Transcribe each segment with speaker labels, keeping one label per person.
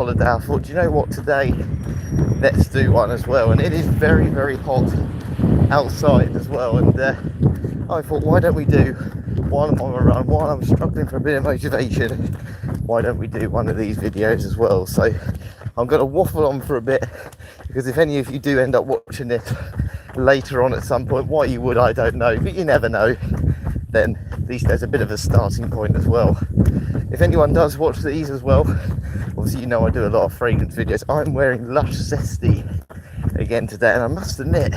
Speaker 1: holiday, I thought, do you know what, today let's do one as well. And it is very, very hot outside as well, and I thought, why don't we do, while I'm on a run, while I'm struggling for a bit of motivation, why don't we do one of these videos as well? So I'm going to waffle on for a bit, because if any of you do end up watching this later on at some point, why you would, I don't know, but you never know, then at least there's a bit of a starting point as well. If anyone does watch these as well, obviously you know I do a lot of fragrance videos. I'm wearing Lush Zesty again today, and I must admit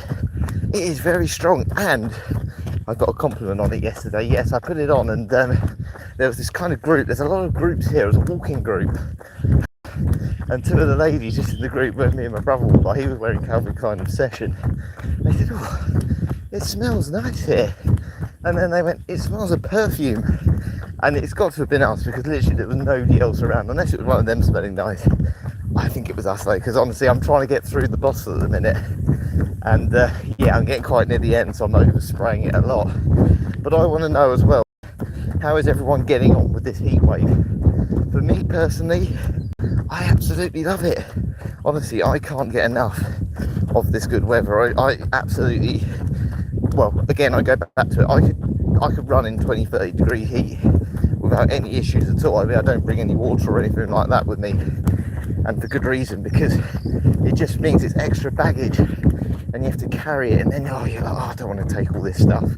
Speaker 1: it is very strong, and I got a compliment on it yesterday. Yes, I put it on, and there was this kind of group, there's a lot of groups here, it was a walking group, and two of the ladies just in the group where me and my brother were by, he was wearing Calvin Klein Obsession. They said, oh, it smells nice here. And then they went, it smells of perfume. And it's got to have been us, because literally there was nobody else around, unless it was one of them smelling nice. I think it was us though, because honestly I'm trying to get through the bottle at the minute, and yeah, I'm getting quite near the end, so I'm overspraying it a lot. But I want to know as well, how is everyone getting on with this heat wave? For me personally, I absolutely love it. Honestly, I can't get enough of this good weather. I absolutely, well, again, I go back to it, I could run in 20-30 degree heat without any issues at all. I mean, I don't bring any water or anything like that with me, and for good reason, because it just means it's extra baggage and you have to carry it, and then you're like, oh, I don't want to take all this stuff.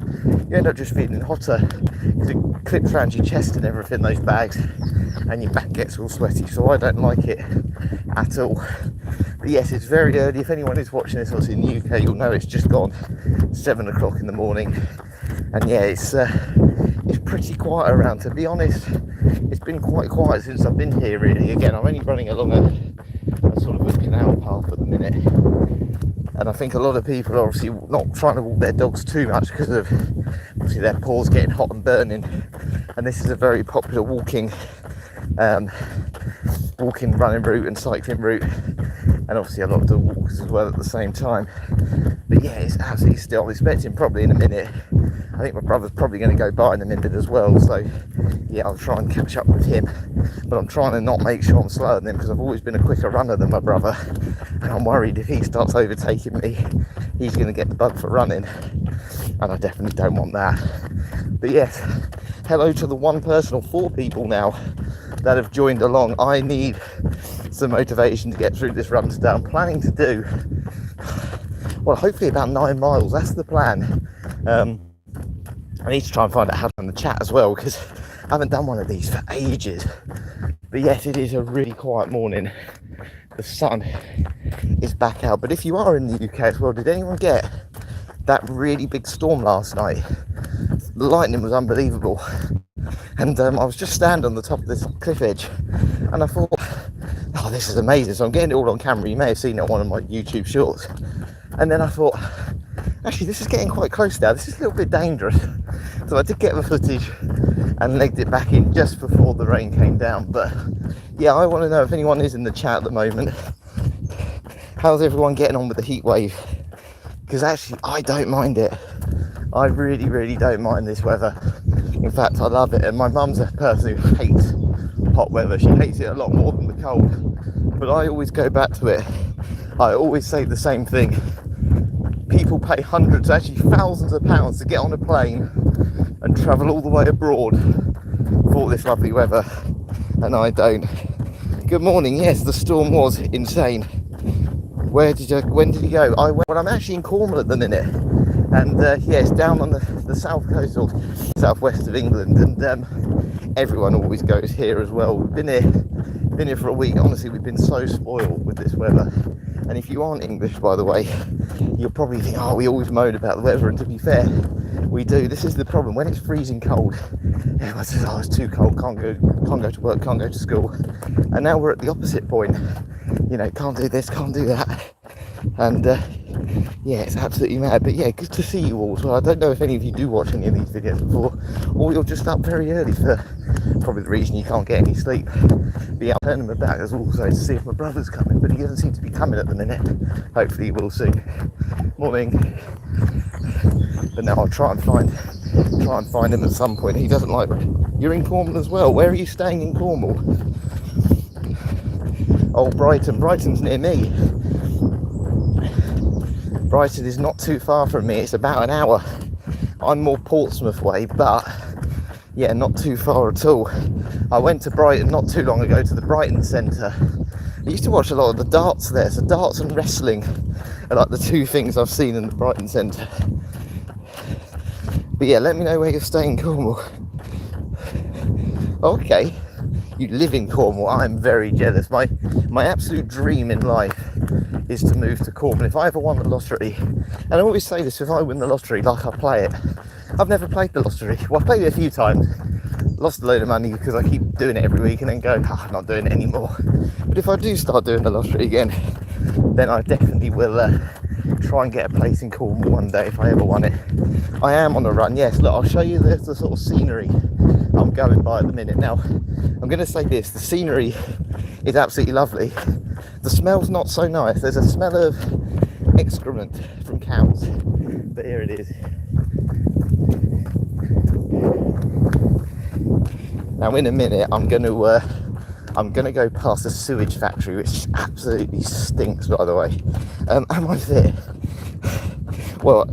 Speaker 1: You end up just feeling hotter because it clips around your chest and everything, those bags, and your back gets all sweaty, so I don't like it at all. But yes, it's very early. If anyone is watching this obviously in the UK, you'll know it's just gone 7 o'clock in the morning, and yeah, it's pretty quiet around. To be honest, it's been quite quiet since I've been here really. Again, I'm only running along a sort of a canal path at the minute, and I think a lot of people are obviously not trying to walk their dogs too much because of obviously their paws getting hot and burning, and this is a very popular walking running route and cycling route, and obviously a lot of dog walkers as well at the same time. But yeah, it's absolutely still. I'm expecting probably in a minute. I think my brother's probably going to go by in a minute as well, so yeah, I'll try and catch up with him, but I'm trying to not make sure I'm slower than him, because I've always been a quicker runner than my brother, and I'm worried if he starts overtaking me, he's going to get the bug for running, and I definitely don't want that. But yes, hello to the one person or 4 people now that have joined along. I need some motivation to get through this run today. I'm planning to do, well, hopefully about 9 miles, that's the plan. I need to try and find out how to run the chat as well, because I haven't done one of these for ages. But yes, it is a really quiet morning. The sun is back out. But if you are in the UK as well, did anyone get that really big storm last night? The lightning was unbelievable. And I was just standing on the top of this cliff edge, and I thought, oh, this is amazing. So I'm getting it all on camera. You may have seen it on one of my YouTube shorts. And then I thought, actually, this is getting quite close now. This is a little bit dangerous. So I did get the footage and legged it back in just before the rain came down. But yeah, I want to know if anyone is in the chat at the moment, how's everyone getting on with the heat wave? Because actually, I don't mind it. I really, really don't mind this weather. In fact, I love it. And my mum's a person who hates hot weather. She hates it a lot more than the cold. But I always go back to it. I always say the same thing. People pay hundreds, actually thousands of pounds to get on a plane and travel all the way abroad for this lovely weather, and I don't. Good morning. Yes, the storm was insane. When did you go? Well, I'm actually in Cornwall at the minute, and yes, down on the south coast or southwest of England, and everyone always goes here as well. We've been here for a week. Honestly, we've been so spoiled with this weather. And if you aren't English, by the way, you'll probably think, oh, we always moan about the weather, and to be fair, we do. This is the problem. When it's freezing cold, everyone says, oh, it's too cold, can't go to work, can't go to school. And now we're at the opposite point. You know, can't do this, can't do that. And yeah, it's absolutely mad. But yeah, good to see you all. So I don't know if any of you do watch any of these videos before, or you're just up very early for probably the reason you can't get any sleep. But yeah, I'm turning my back as also to see if my brother's coming, but he doesn't seem to be coming at the minute. Hopefully he will soon. Morning. But now I'll try and find him at some point. He doesn't like. You're in Cornwall as well. Where are you staying in Cornwall? Oh, Brighton's near me. Brighton is not too far from me, it's about an hour. I'm more Portsmouth way, but yeah, not too far at all. I went to Brighton not too long ago, to the Brighton Centre. I used to watch a lot of the darts there, so darts and wrestling are like the two things I've seen in the Brighton Centre. But yeah, let me know where you're staying, Cornwall. Okay, you live in Cornwall. I'm very jealous. My absolute dream in life is to move to Cornwall. If I ever won the lottery, and I always say this, if I win the lottery, like I play it, I've never played the lottery. Well, I've played it a few times, lost a load of money because I keep doing it every week and then go, I'm not doing it anymore. But if I do start doing the lottery again, then I definitely will try and get a place in Cornwall one day if I ever won it. I am on a run, yes. Look, I'll show you the sort of scenery I'm going by at the minute. Now, I'm going to say this, the scenery is absolutely lovely. The smell's not so nice. There's a smell of excrement from cows, but here it is. Now, in a minute, I'm going to go past a sewage factory, which absolutely stinks, by the way. Am I fit? Well,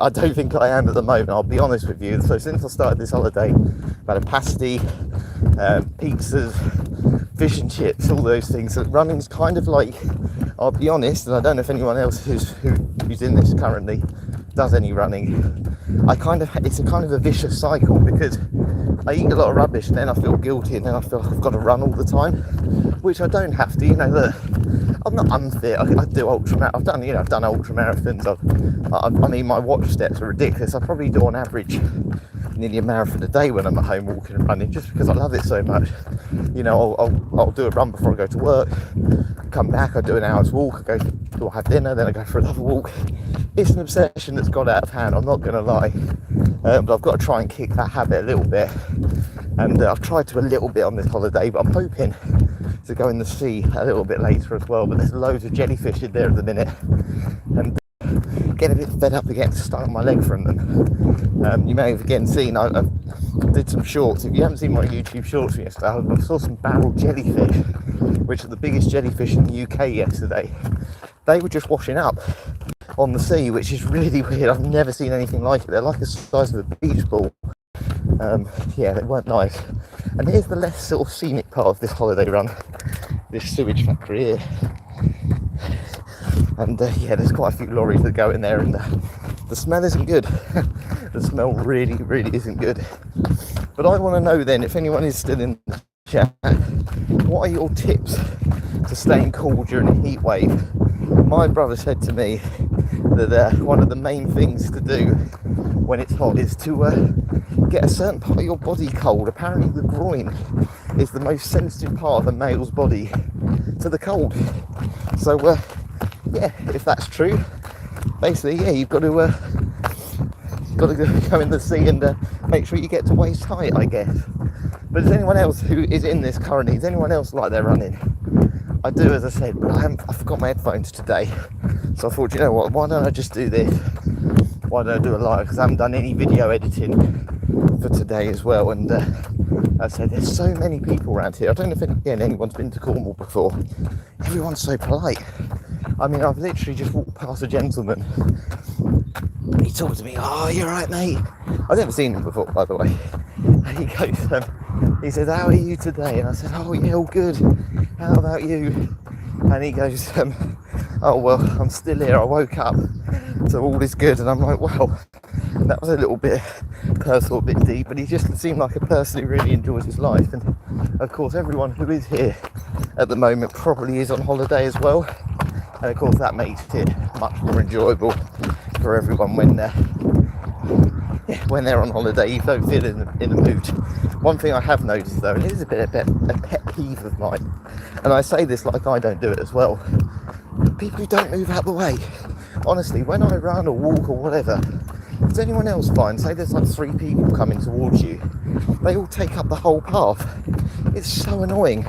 Speaker 1: I don't think I am at the moment, I'll be honest with you. So since I started this holiday, I've had a pasty, pizzas, fish and chips, all those things. So running's kind of like, I'll be honest, and I don't know if anyone else who's in this currently does any running. It's a kind of a vicious cycle, because I eat a lot of rubbish and then I feel guilty and then I feel like I've got to run all the time, which I don't have to. You know, look, I'm not unfit. I do I've done ultra marathons. I mean, my watch steps are ridiculous. I probably do on average nearly a marathon a day when I'm at home walking and running, just because I love it so much. You know, I'll do a run before I go to work, come back, I do an hour's walk, I'll have dinner, then I go for another walk. It's an obsession that's got out of hand, I'm not going to lie. But I've got to try and kick that habit a little bit. And I've tried to a little bit on this holiday, but I'm hoping to go in the sea a little bit later as well. But there's loads of jellyfish in there at the minute, and get a bit fed up again to start on my leg from them. You may have again seen, I did some shorts. If you haven't seen my YouTube shorts from yesterday, I saw some barrel jellyfish, which are the biggest jellyfish in the UK yesterday. They were just washing up on the sea, which is really weird. I've never seen anything like it. They're like the size of a beach ball. Yeah, they weren't nice. And here's the less sort of scenic part of this holiday run, this sewage factory here. And yeah, there's quite a few lorries that go in there, and the smell isn't good. The smell really, really isn't good. But I want to know then, if anyone is still in the chat, what are your tips to staying cool during a heat wave? My brother said to me that one of the main things to do when it's hot is to get a certain part of your body cold. Apparently the groin is the most sensitive part of a male's body to the cold. So yeah, if that's true, basically, yeah, you've got to go in the sea and make sure you get to waist height, I guess. But is anyone else who is in this currently, is anyone else like they're running? I do, as I said, but I forgot my headphones today, so I thought, you know what, why don't I just do this? Why don't I do a live? Because I haven't done any video editing for today as well. And as I said, there's so many people around here. I don't know if anyone's been to Cornwall before. Everyone's so polite. I mean, I've literally just walked past a gentleman. He talked to me, oh, you're right, mate. I've never seen him before, by the way. And he goes, he says, how are you today? And I said, oh yeah, all good. How about you? And he goes, oh well, I'm still here, I woke up, so all is good. And I'm like, well, that was a little bit personal, a bit deep, but he just seemed like a person who really enjoys his life. And of course, everyone who is here at the moment probably is on holiday as well. And of course, that makes it much more enjoyable for everyone when they're on holiday. You don't feel in the mood. One thing I have noticed though, and it is a pet peeve of mine, and I say this like I don't do it as well, people who don't move out the way. Honestly, when I run or walk or whatever, does anyone else find, say there's like 3 people coming towards you, they all take up the whole path? It's so annoying.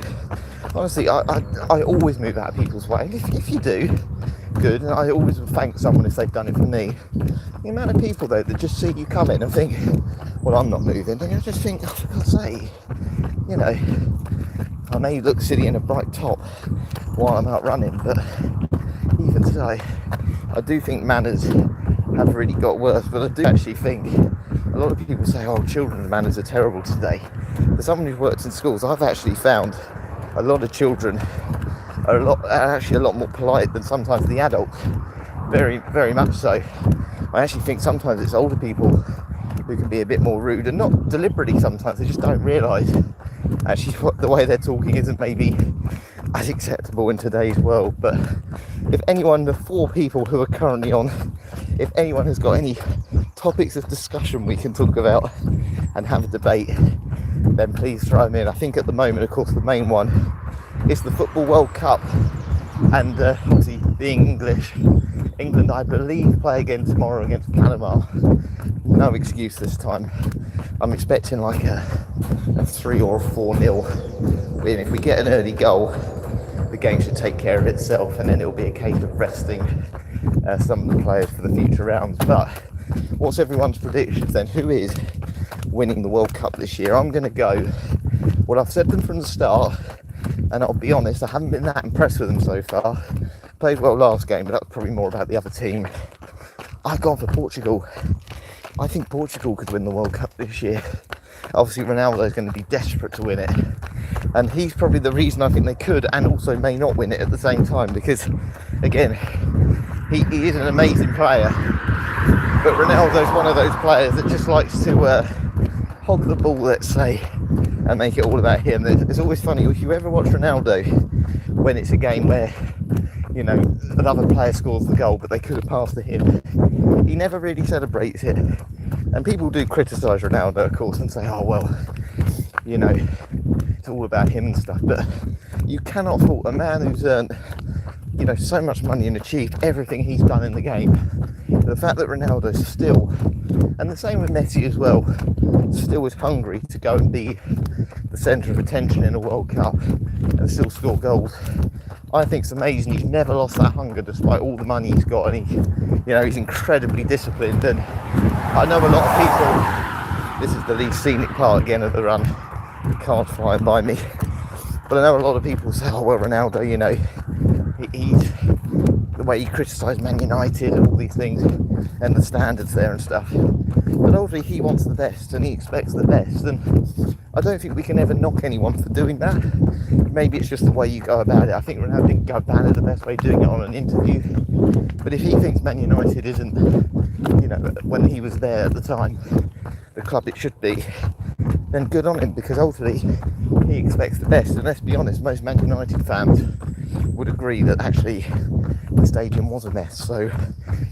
Speaker 1: Honestly, I always move out of people's way. If you do, good, and I always thank someone if they've done it for me. The amount of people though that just see you come in and think, well, I'm not moving, and I just think, oh, for God's sake, you know, I may look silly in a bright top while I'm out running, but even so, I do think manners have really got worse. But I do actually think a lot of people say, oh, children's manners are terrible today. For someone who's worked in schools, I've actually found a lot of children are actually a lot more polite than sometimes the adults. Very, very much so. I actually think sometimes it's older people who can be a bit more rude, and not deliberately sometimes, they just don't realise actually what the way they're talking isn't maybe as acceptable in today's world. But if anyone, the 4 people who are currently on, if anyone has got any topics of discussion we can talk about and have a debate, then please throw them in. I think at the moment, of course, the main one is the Football World Cup, and obviously being English, England, I believe, play again tomorrow against Panama. No excuse this time. I'm expecting like a 3 or 4-0 win. If we get an early goal, the game should take care of itself, and then it'll be a case of resting some of the players for the future rounds. But what's everyone's predictions then? Who is winning the World Cup this year? I'm going to go, well, I've said them from the start, and I'll be honest, I haven't been that impressed with them so far. Played well last game, but that was probably more about the other team. I've gone for Portugal. I think Portugal could win the World Cup this year. Obviously, Ronaldo is going to be desperate to win it, and he's probably the reason I think they could, and also may not win it at the same time, because, again, he is an amazing player, but Ronaldo's one of those players that just likes to hog the ball, let's say, and make it all about him. It's always funny, if you ever watch Ronaldo, when it's a game where, you know, another player scores the goal, but they could have passed to him, he never really celebrates it. And people do criticise Ronaldo, of course, and say, oh, well, you know, it's all about him and stuff. But you cannot fault a man who's earned, you know, so much money and achieved everything he's done in the game. The fact that Ronaldo still, and the same with Messi as well, still is hungry to go and be the centre of attention in a World Cup and still score goals, I think it's amazing. He's never lost that hunger despite all the money he's got, and he's incredibly disciplined. And I know a lot of people, this is the least scenic part again of the run, the car's flying by me, but I know a lot of people say, oh, well, Ronaldo, you know, he's, the way he criticised Man United and all these things, and the standards there and stuff, but obviously he wants the best and he expects the best, and I don't think we can ever knock anyone for doing that. Maybe it's just the way you go about it. I think Ronaldo didn't go about it the best way, doing it on an interview, but if he thinks Man United isn't, you know, when he was there at the time, the club it should be, then good on him, because ultimately he expects the best. And let's be honest, most Man United fans would agree that actually the stadium was a mess. So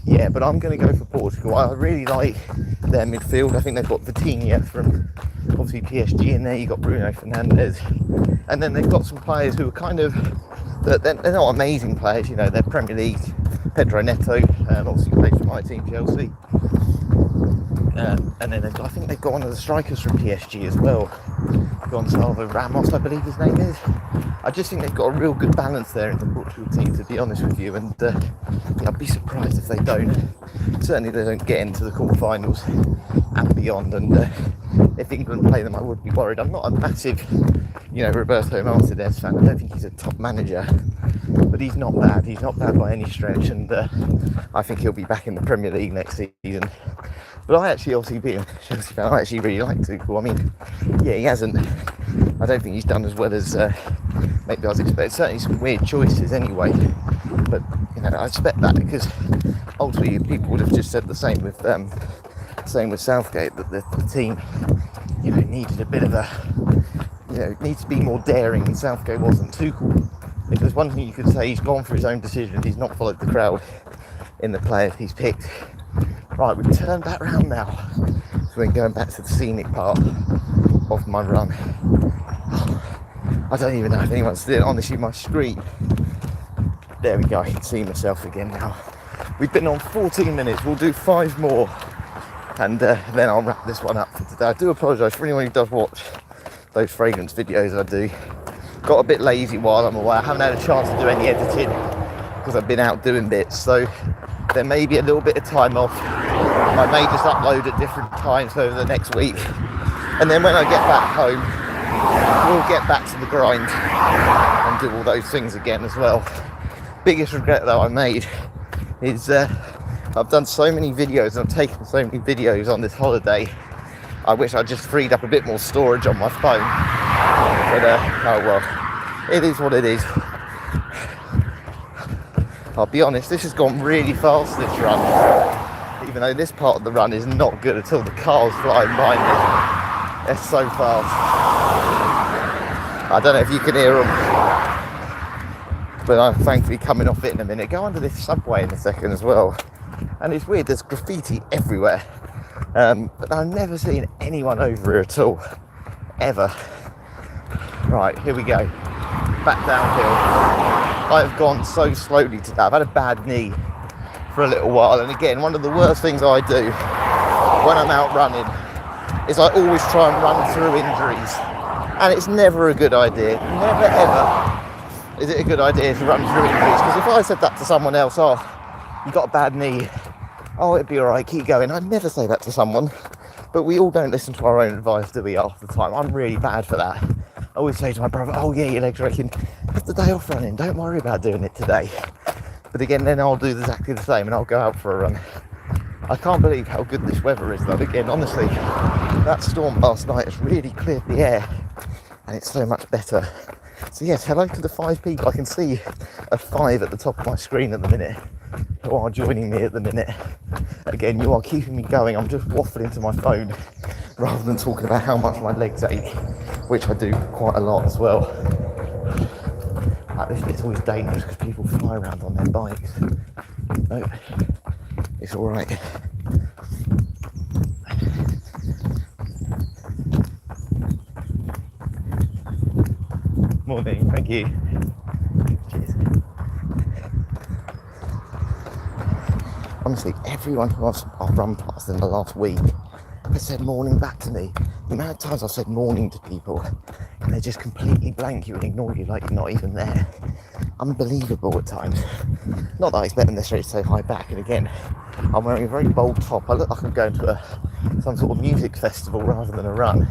Speaker 1: yeah, but I'm going to go for Portugal. I really like their midfield. I think they've got Vitinha from obviously PSG in there, you've got Bruno Fernandes, and then they've got some players who are kind of, they're not amazing players, you know, they're Premier League. Pedro Neto, obviously plays for my team, Chelsea. And then I think they've got one of the strikers from PSG as well, Gonçalo Ramos, I believe his name is. I just think they've got a real good balance there in the Portugal team, to be honest with you, and yeah, I'd be surprised if they don't. Certainly they don't get into the quarterfinals and beyond, and if England play them, I would be worried. I'm not a massive, you know, Roberto Martinez fan. I don't think he's a top manager, but he's not bad. He's not bad by any stretch, and I think he'll be back in the Premier League next season. But I actually, obviously being a Chelsea fan, I actually really like Tuchel. I mean, yeah, he hasn't, I don't think he's done as well as maybe I was expecting. Certainly some weird choices anyway, but you know, I expect that, because ultimately people would have just said the same with Southgate, that the team, you know, needed a bit of a, you know, needs to be more daring, and Southgate wasn't. Tuchel, if there's one thing you could say, he's gone for his own decision. He's not followed the crowd in the players he's picked. Right, we've turned back round now, so we're going back to the scenic part of my run. I don't even know if anyone's still, honestly, my screen. There we go, I can see myself again now. We've been on 14 minutes, we'll do 5 more, and then I'll wrap this one up for today. I do apologise for anyone who does watch those fragrance videos I do. Got a bit lazy while I'm away. I haven't had a chance to do any editing because I've been out doing bits, so there may be a little bit of time off. I may just upload at different times over the next week, and then when I get back home, we'll get back to the grind and do all those things again as well. Biggest regret that I made is I've done so many videos and I've taken so many videos on this holiday. I wish I just freed up a bit more storage on my phone, but oh well, it is what it is. I'll be honest, this has gone really fast, this run, even though this part of the run is not good at all. The cars flying by me, they're so fast. I don't know if you can hear them, but I'm thankfully coming off it in a minute. Go under this subway in a second as well, and it's weird, there's graffiti everywhere. But I've never seen anyone over here at all, ever. Right, here we go, back downhill. I've gone so slowly today. I've had a bad knee for a little while, and again, one of the worst things I do when I'm out running is I always try and run through injuries, and it's never a good idea. Never ever is it a good idea to run through injuries, because if I said that to someone else, oh, you got a bad knee, oh, it'd be all right, keep going. I'd never say that to someone, but we all don't listen to our own advice, do we, half the time? I'm really bad for that. I always say to my brother, oh yeah, your legs are aching, have the day off running, don't worry about doing it today. But again, then I'll do exactly the same and I'll go out for a run. I can't believe how good this weather is though. Again, honestly, that storm last night has really cleared the air and it's so much better. So yes, hello to the 5 people. I can see a 5 at the top of my screen at the minute who are joining me at the minute. Again, you are keeping me going. I'm just waffling to my phone rather than talking about how much my legs ache, which I do quite a lot as well. Like, this bit's always dangerous because people fly around on their bikes. No, it's all right. Morning, thank you. Cheers. Honestly, everyone who I've run past in the last week has said morning back to me. The amount of times I've said morning to people and they just completely blank you and ignore you like you're not even there. Unbelievable at times. Not that I expect them necessarily to say hi back, and again, I'm wearing a very bold top. I look like I'm going to some sort of music festival rather than a run.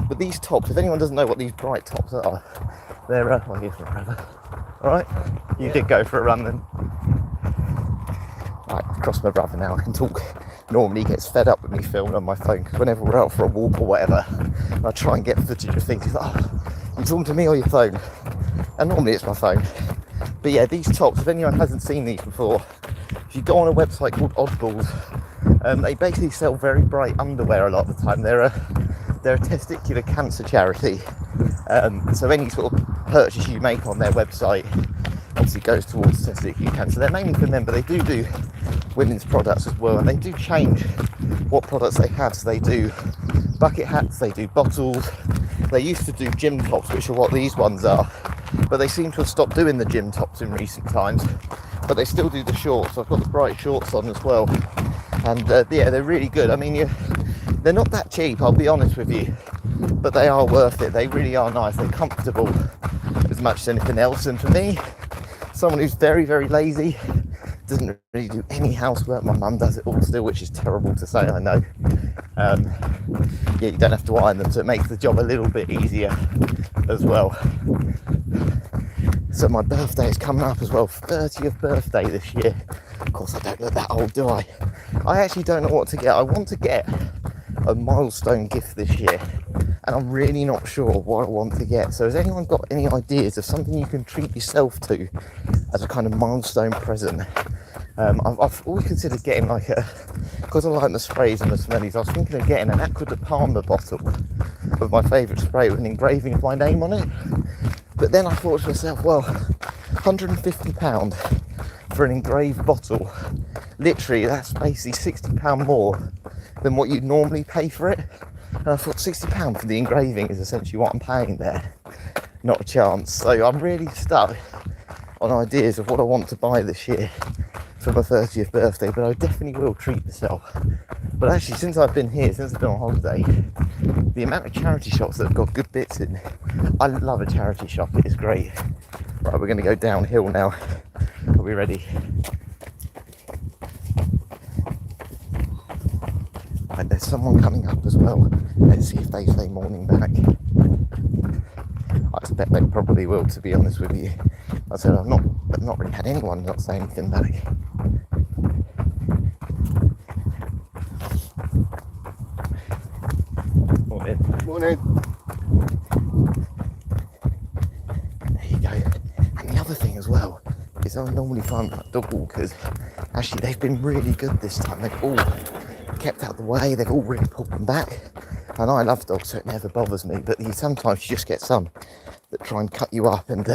Speaker 1: But these tops, if anyone doesn't know what these bright tops are, they're I'm here for a run. Alright? You did go for a run then. Right, I've crossed my brother now. I can talk. Normally he gets fed up with me filming on my phone because whenever we're out for a walk or whatever, I try and get footage of things. He's like, oh, you talking to me or your phone? And normally it's my phone. But yeah, these tops, if anyone hasn't seen these before, if you go on a website called Oddballs, they basically sell very bright underwear a lot of the time. They're a testicular cancer charity. So any sort of purchase you make on their website obviously goes towards testicular cancer. They're mainly for men, but they do women's products as well, and they do change what products they have. So they do bucket hats, they do bottles, they used to do gym tops, which are what these ones are, but they seem to have stopped doing the gym tops in recent times, but they still do the shorts. I've got the bright shorts on as well, and yeah, they're really good. I mean, they're not that cheap, I'll be honest with you, but they are worth it. They really are nice, they're comfortable as much as anything else. And for me, someone who's very, very lazy, doesn't really do any housework, my mum does it all still, which is terrible to say, I know. Yeah, you don't have to iron them, so it makes the job a little bit easier as well. So my birthday is coming up as well, 30th birthday this year. Of course I don't look that old, do I? I actually don't know what to get. I want to get a milestone gift this year, and I'm really not sure what I want to get. So has anyone got any ideas of something you can treat yourself to as a kind of milestone present? I've always considered getting like because I like the sprays and the smellies, I was thinking of getting an Aqua de Palma bottle of my favourite spray with an engraving of my name on it. But then I thought to myself, well, £150 for an engraved bottle, literally that's basically £60 more than what you'd normally pay for it. And I thought £60 for the engraving is essentially what I'm paying there. Not a chance. So I'm really stuck on ideas of what I want to buy this year for my 30th birthday, but I definitely will treat myself. But actually, since I've been here, since I've been on holiday, the amount of charity shops that have got good bits in, I love a charity shop, it is great. Right, we're going to go downhill now. Are we ready? Right, there's someone coming up as well. Let's see if they say morning back. I expect they probably will, to be honest with you. I said I've not really had anyone not say anything back. Morning.
Speaker 2: Morning.
Speaker 1: There you go. And the other thing as well is I normally find like dog walkers, actually they've been really good this time. They've all kept out of the way, they've all really pulled them back. And I love dogs, so it never bothers me, but sometimes you just get some that try and cut you up, and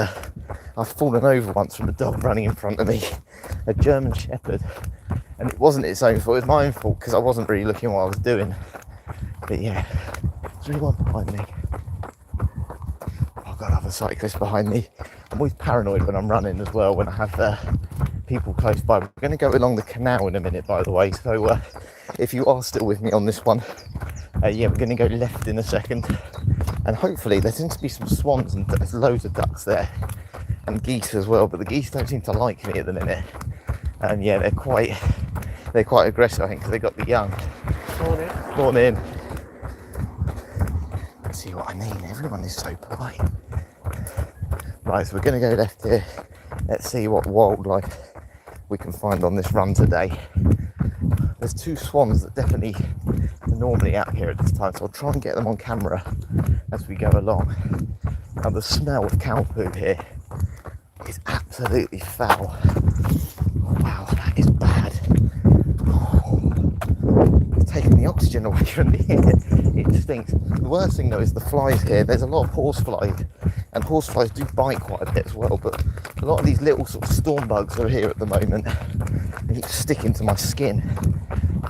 Speaker 1: I've fallen over once from a dog running in front of me, a German Shepherd, and it wasn't its own fault, it was my own fault because I wasn't really looking what I was doing. But yeah, there's really one behind me. I've got other cyclists behind me. I'm always paranoid when I'm running as well, when I have people close by. We're going to go along the canal in a minute, by the way, so if you are still with me on this one, yeah, we're going to go left in a second, and hopefully there seems to be some swans and there's loads of ducks there, and geese as well, but the geese don't seem to like me at the minute, and yeah, they're quite aggressive, I think, because they got the young. Morning. Let's see what I mean, everyone is so polite. Right, so we're going to go left here. Let's see what wildlife we can find on this run today. There's two swans that definitely are normally out here at this time, so I'll try and get them on camera as we go along. Now the smell of cow poo here is absolutely foul. Oh, wow, that is bad. It's taking the oxygen away from the air. It stinks. The worst thing though is the flies here. There's a lot of horseflies, and horseflies do bite quite a bit as well, but a lot of these little sort of storm bugs are here at the moment. They keep sticking to my skin,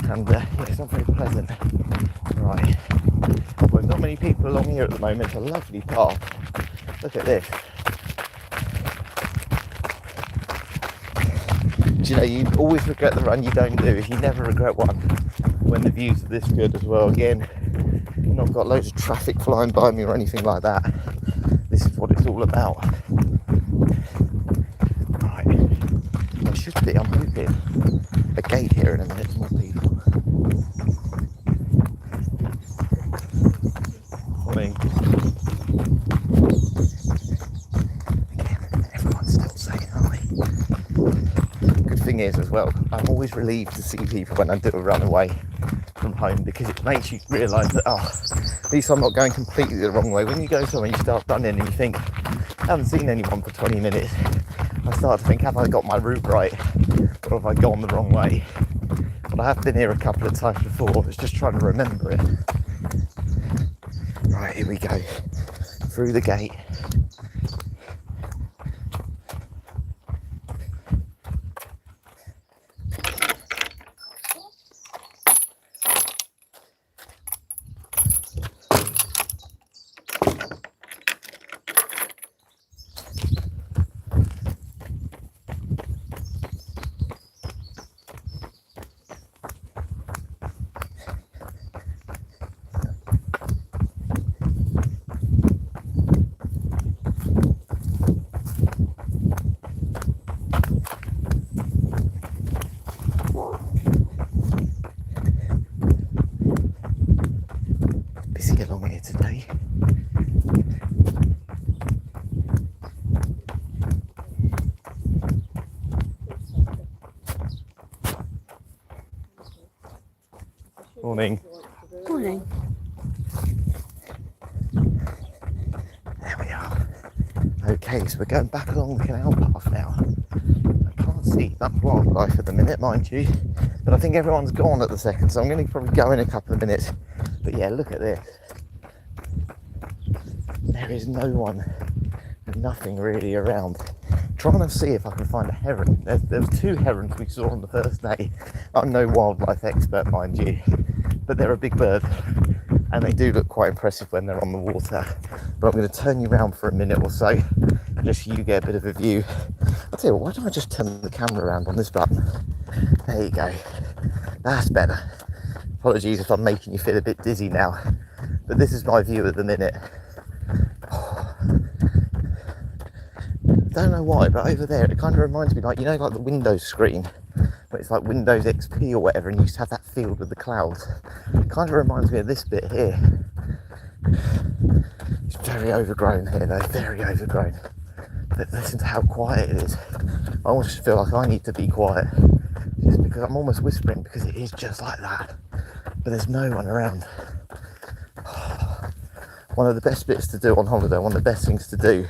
Speaker 1: and yeah, it's not very pleasant. Right, well, there's not many people along here at the moment. It's a lovely path. Look at this. Do you know, you always regret the run you don't do. If you never regret one when the views are this good as well. Again, not got loads of traffic flying by me or anything like that. This is what it's all about. Right, there should be, I'm hoping, a gate here in a minute, more people. Morning. Again, everyone's still saying hi. Good thing is as well, I'm always relieved to see people when I do a run away from home, because it makes you realise that, at least I'm not going completely the wrong way. When you go somewhere, you start running and you think, I haven't seen anyone for 20 minutes. I start to think, have I got my route right? Or have I gone the wrong way? But I have been here a couple of times before. It's just trying to remember it. Right, here we go. Through the gate. Busy along here today. Morning.
Speaker 3: Morning.
Speaker 1: There we are. Okay, so we're going back along the canal path now. I can't see that wildlife at the minute, mind you, but I think everyone's gone at the second, so I'm going to probably go in a couple of minutes. But yeah, look at this. There is no one, nothing really around. Trying to see if I can find a heron. There's two herons we saw on the first day. I'm no wildlife expert, mind you, but they're a big bird, and they do look quite impressive when they're on the water. But I'm going to turn you around for a minute or so, just so you get a bit of a view. I'll tell you what, why don't I just turn the camera around on this button? There you go. That's better. Apologies if I'm making you feel a bit dizzy now, but this is my view at the minute. Don't know why, but over there it kind of reminds me, like, you know, like the Windows screen, but it's like Windows XP or whatever, and you used to have that field with the clouds. It kind of reminds me of this bit here. It's very overgrown here though, very overgrown. But listen to how quiet it is. I almost feel like I need to be quiet, just because I'm almost whispering, because it is just like that. But there's no one around. One of the best bits to do on holiday, one of the best things to do,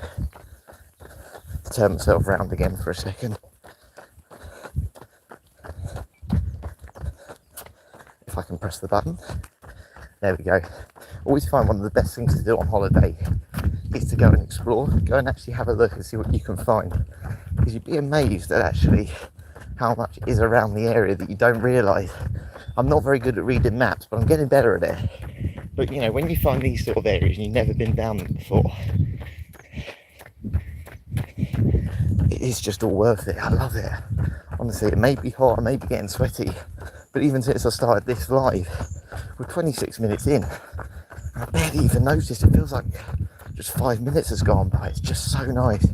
Speaker 1: to turn myself around again for a second. If I can press the button. There we go. Always find one of the best things to do on holiday is to go and explore, go and actually have a look and see what you can find. Because you'd be amazed at actually how much is around the area that you don't realise. I'm not very good at reading maps, but I'm getting better at it. But you know, when you find these sort of areas and you've never been down them before, it is just all worth it. I love it. Honestly, it may be hot, I may be getting sweaty, but even since I started this live, we're 26 minutes in, and I barely even noticed. It feels like just 5 minutes has gone by. It's just so nice.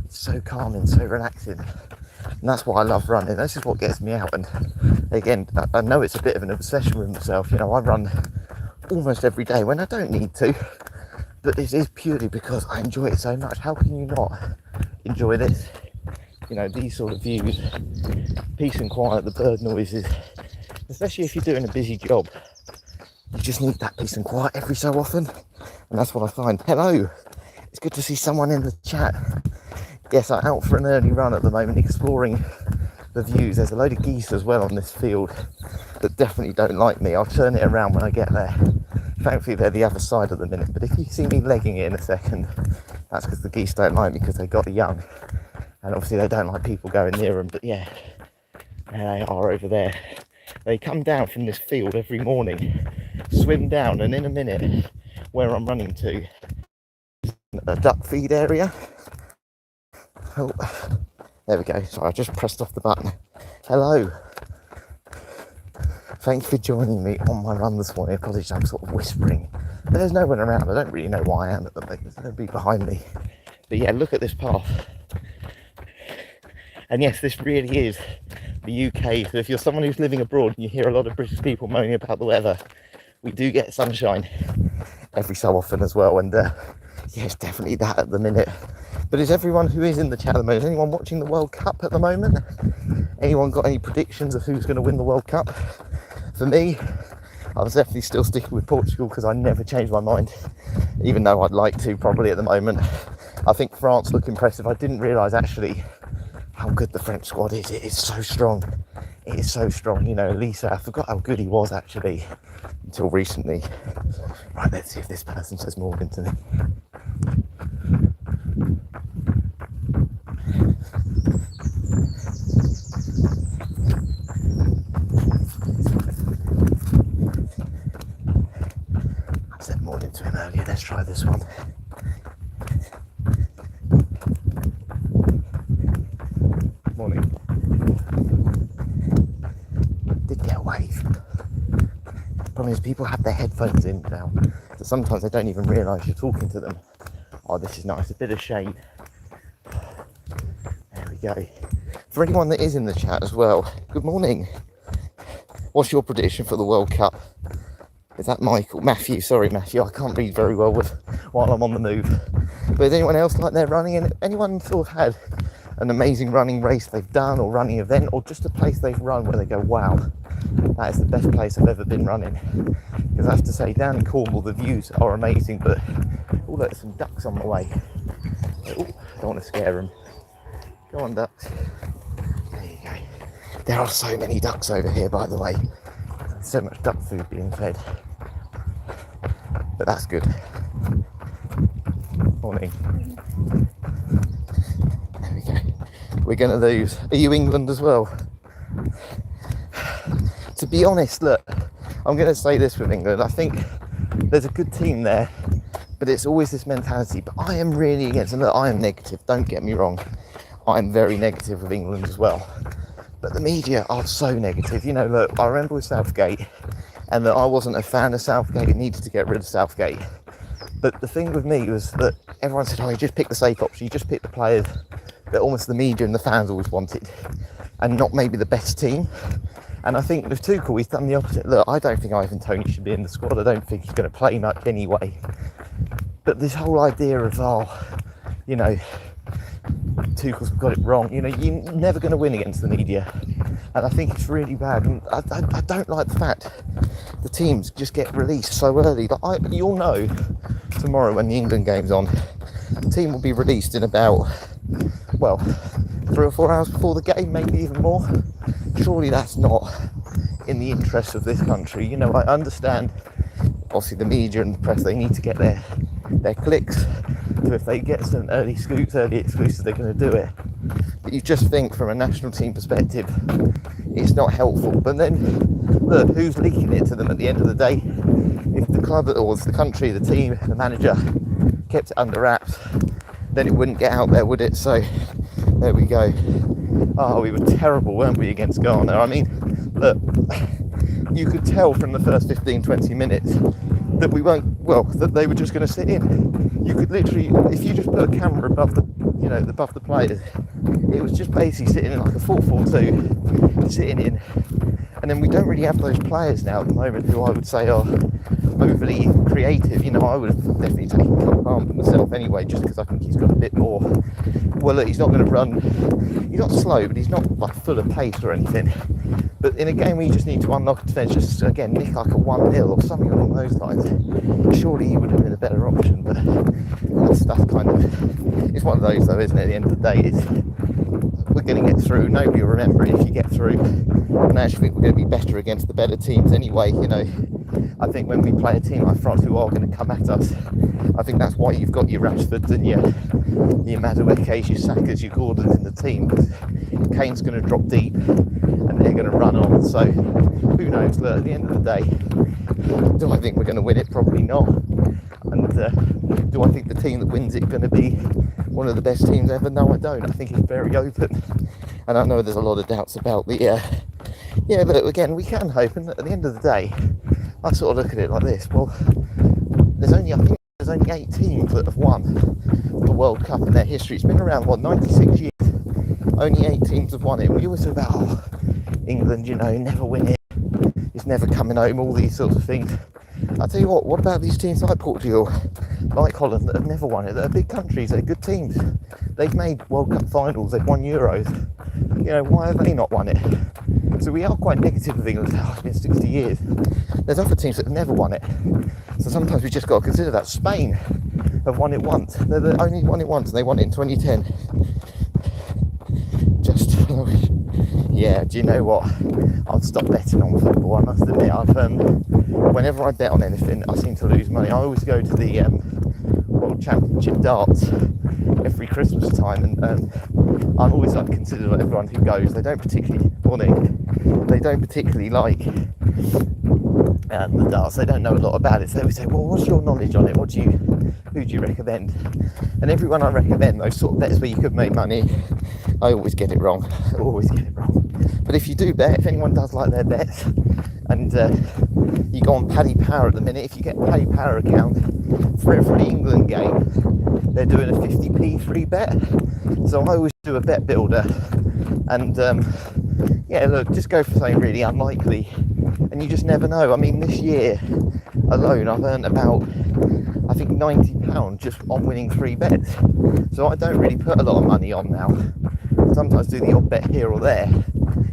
Speaker 1: It's so calming, so relaxing. And that's why I love running. This is what gets me out. And again, I know it's a bit of an obsession with myself. You know, I run almost every day when I don't need to. But this is purely because I enjoy it so much. How can you not enjoy this? You know, these sort of views, peace and quiet, the bird noises, especially if you're doing a busy job. You just need that peace and quiet every so often. And that's what I find. Hello, it's good to see someone in the chat. Yes, I'm out for an early run at the moment, exploring the views. There's a load of geese as well on this field that definitely don't like me. I'll turn it around when I get there. Thankfully, they're the other side at the minute. But if you see me legging it in a second, that's because the geese don't like me because they got the young. And obviously they don't like people going near them. But yeah, there they are over there. They come down from this field every morning, swim down, and in a minute, where I'm running to, a duck feed area. Oh, there we go. Sorry, I just pressed off the button. Hello. Thank you for joining me on my run this morning. Apologies, I'm sort of whispering. But there's no one around. I don't really know why I am at the moment. There's nobody behind me. But yeah, look at this path. And yes, this really is the UK. So if you're someone who's living abroad and you hear a lot of British people moaning about the weather, we do get sunshine every so often as well. And yeah, it's definitely that at the minute. But is everyone who is in the chat at the moment, is anyone watching the World Cup at the moment? Anyone got any predictions of who's going to win the World Cup? For me, I was definitely still sticking with Portugal because I never changed my mind, even though I'd like to probably at the moment. I think France look impressive. I didn't realise actually how good the French squad is. It is so strong. It is so strong. You know, Lisa, I forgot how good he was actually until recently. Right, let's see if this person says Morgan to me. I said Morgan to him earlier. Let's try this one. Morning. Did get a wave. The problem is people have their headphones in now, so sometimes they don't even realise you're talking to them. Oh, this is nice. A bit of shade. There we go. For anyone that is in the chat as well, good morning. What's your prediction for the World Cup? Is that Michael? Matthew, sorry Matthew, I can't read very well while I'm on the move. But is anyone else like they're running? And anyone sort of had an amazing running race they've done, or running event, or just a place they've run where they go, wow, that is the best place I've ever been running? Because I have to say, down in Cornwall the views are amazing, but oh look, there's some ducks on the way. Oh, don't want to scare them. Go on ducks. There you go. There are so many ducks over here, by the way. There's so much duck food being fed. But that's good. Morning. There we go. We're going to lose. Are you England as well? To be honest, look, I'm going to say this with England. I think there's a good team there, but it's always this mentality. But I am really against, and look, I am negative, don't get me wrong. I'm very negative with England as well. But the media are so negative. You know, look, I remember with Southgate, and that I wasn't a fan of Southgate. It needed to get rid of Southgate. But the thing with me was that everyone said, oh, you just pick the safe option. You just pick the players that almost the media and the fans always wanted, and not maybe the best team. And I think with Tuchel, he's done the opposite. Look, I don't think Ivan Toney should be in the squad. I don't think he's going to play much anyway. But this whole idea of, you know, Tuchel's got it wrong. You know, you're never going to win against the media, and I think it's really bad. And I don't like the fact the teams just get released so early. Like you'll know tomorrow when the England game's on, the team will be released in about 3 or 4 hours before the game, maybe even more. Surely that's not in the interest of this country. You know, I understand. Obviously, the media and the press, they need to get their clicks. So if they get some early scoops, early exclusives, they're going to do it. But you just think from a national team perspective, it's not helpful. But then, look, who's leaking it to them at the end of the day? If the club or the country, the team, the manager kept it under wraps, then it wouldn't get out there, would it? So there we go. Oh, we were terrible, weren't we, against Ghana? I mean, look, you could tell from the first 15-20 minutes that we weren't, that they were just going to sit in. You could literally, if you just put a camera above the players, it was just basically sitting in like a 4-4-2, sitting in. And then we don't really have those players now at the moment who I would say are overly creative. You know, I would have definitely taken Cole Palmer myself anyway, just because I think he's got a bit more. Well, look, he's not going to run. He's not slow, but he's not like full of pace or anything. But in a game where you just need to unlock a defence, just again nick like a 1-0 or something along those lines, surely he would have been a better option. But that stuff kind of, it's one of those though, isn't it? At the end of the day, we're going to get through. Nobody will remember it if you get through. And I actually think we're going to be better against the better teams anyway. You know, I think when we play a team like France who are going to come at us, I think that's why you've got your Rashfords and your Maduekes, your Sakas, your Gordons in the team. Kane's going to drop deep and they're going to run on. So who knows? Look, at the end of the day, do I think we're going to win it? Probably not. And do I think the team that wins it is going to be one of the best teams ever? No, I don't. I think it's very open. And I know there's a lot of doubts about the... but again, we can hope. And at the end of the day, I sort of look at it like this. Well, there's only 8 teams that have won the World Cup in their history. It's been around, 96 years. Only 8 teams have won it. We always say about, England, you know, never win it. It's never coming home, all these sorts of things. I'll tell you what about these teams like Portugal, like Holland, that have never won it, that are big countries, they're good teams. They've made World Cup finals, they've won Euros. You know, why have they not won it? So we are quite negative of England. It's been 60 years. There's other teams that have never won it. So sometimes we just got to consider that. Spain have won it once. They're the only won it once, and they won it in 2010. Do you know what? I'll stop betting on football. I must admit, whenever I bet on anything, I seem to lose money. I always go to the World Championship darts every Christmas time, and I'm always considered like everyone who goes. They don't particularly want it. They don't particularly like the darts. They don't know a lot about it. So they always say, "Well, what's your knowledge on it? Who do you recommend?" And everyone I recommend, those sort of bets where you could make money, I always get it wrong. But if you do bet, if anyone does like their bets, and you go on Paddy Power at the minute, if you get a Paddy Power account, for every England game, they're doing a 50p free bet. So I always do a bet builder, and look, just go for something really unlikely, and you just never know. I mean, this year alone, I've earned about, I think, £90 just on winning 3 bets. So I don't really put a lot of money on now. Sometimes do the odd bet here or there,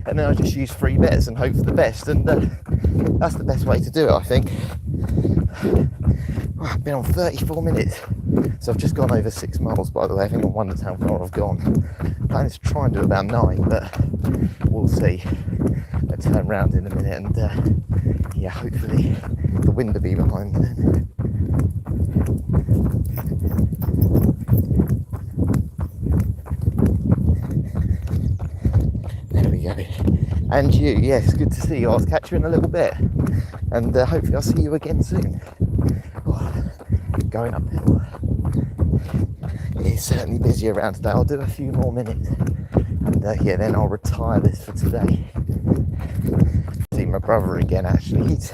Speaker 1: and then I just use 3 bets and hope for the best, and that's the best way to do it, I think. I've been on 34 minutes, so I've just gone over 6 miles, by the way. I think I wondered how far I've gone. I'm planning to try and do about 9, but we'll see. I'll turn around in a minute, and hopefully the wind will be behind me then. And you, yes, good to see you. I'll catch you in a little bit, and hopefully I'll see you again soon. Going uphill. It's certainly busy around today. I'll do a few more minutes, and then I'll retire this for today. See my brother again. Actually, he's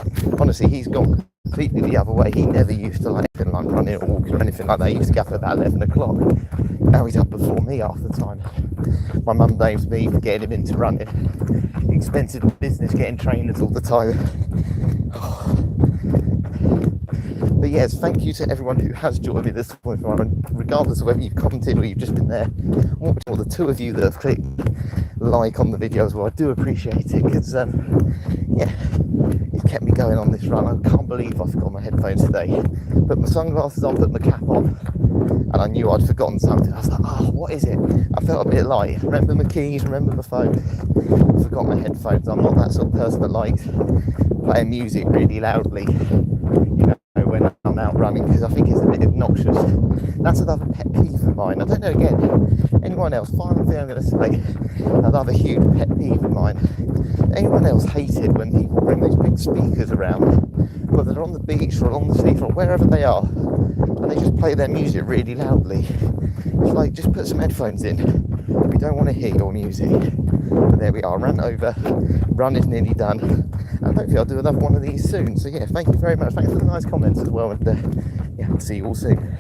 Speaker 1: gone completely the other way. He never used to like running or walking or anything like that. He used to get up at about 11 o'clock. Now he's up before me half the time. My mum blames me for getting him into running. Expensive business getting trainers all the time. But But yes, thank you to everyone who has joined me this morning, regardless of whether you've commented or you've just been there, or the 2 of you that have clicked like on the video as well. I do appreciate it, because yeah, it's kept me going on this run. I can't believe I forgot my headphones today. Put my sunglasses on, put my cap on, and I knew I'd forgotten something. I was like, oh, what is it? I felt a bit light. Remember my keys, remember my phone. I forgot my headphones. I'm not that sort of person that likes playing music really loudly, you know, when I'm out running, because I think it's a bit obnoxious. That's another pet peeve of mine. I don't know, again, anyone else, final thing I'm going to say, another huge pet peeve of mine. Anyone else hate it when people bring those big speakers around, whether they're on the beach or on the sea or wherever they are, and they just play their music really loudly? It's like, just put some headphones in. We don't want to hear your music. But there we are, run over, run is nearly done, and hopefully I'll do another one of these soon. So yeah, thank you very much. Thanks for the nice comments as well, and yeah, I'll see you all soon.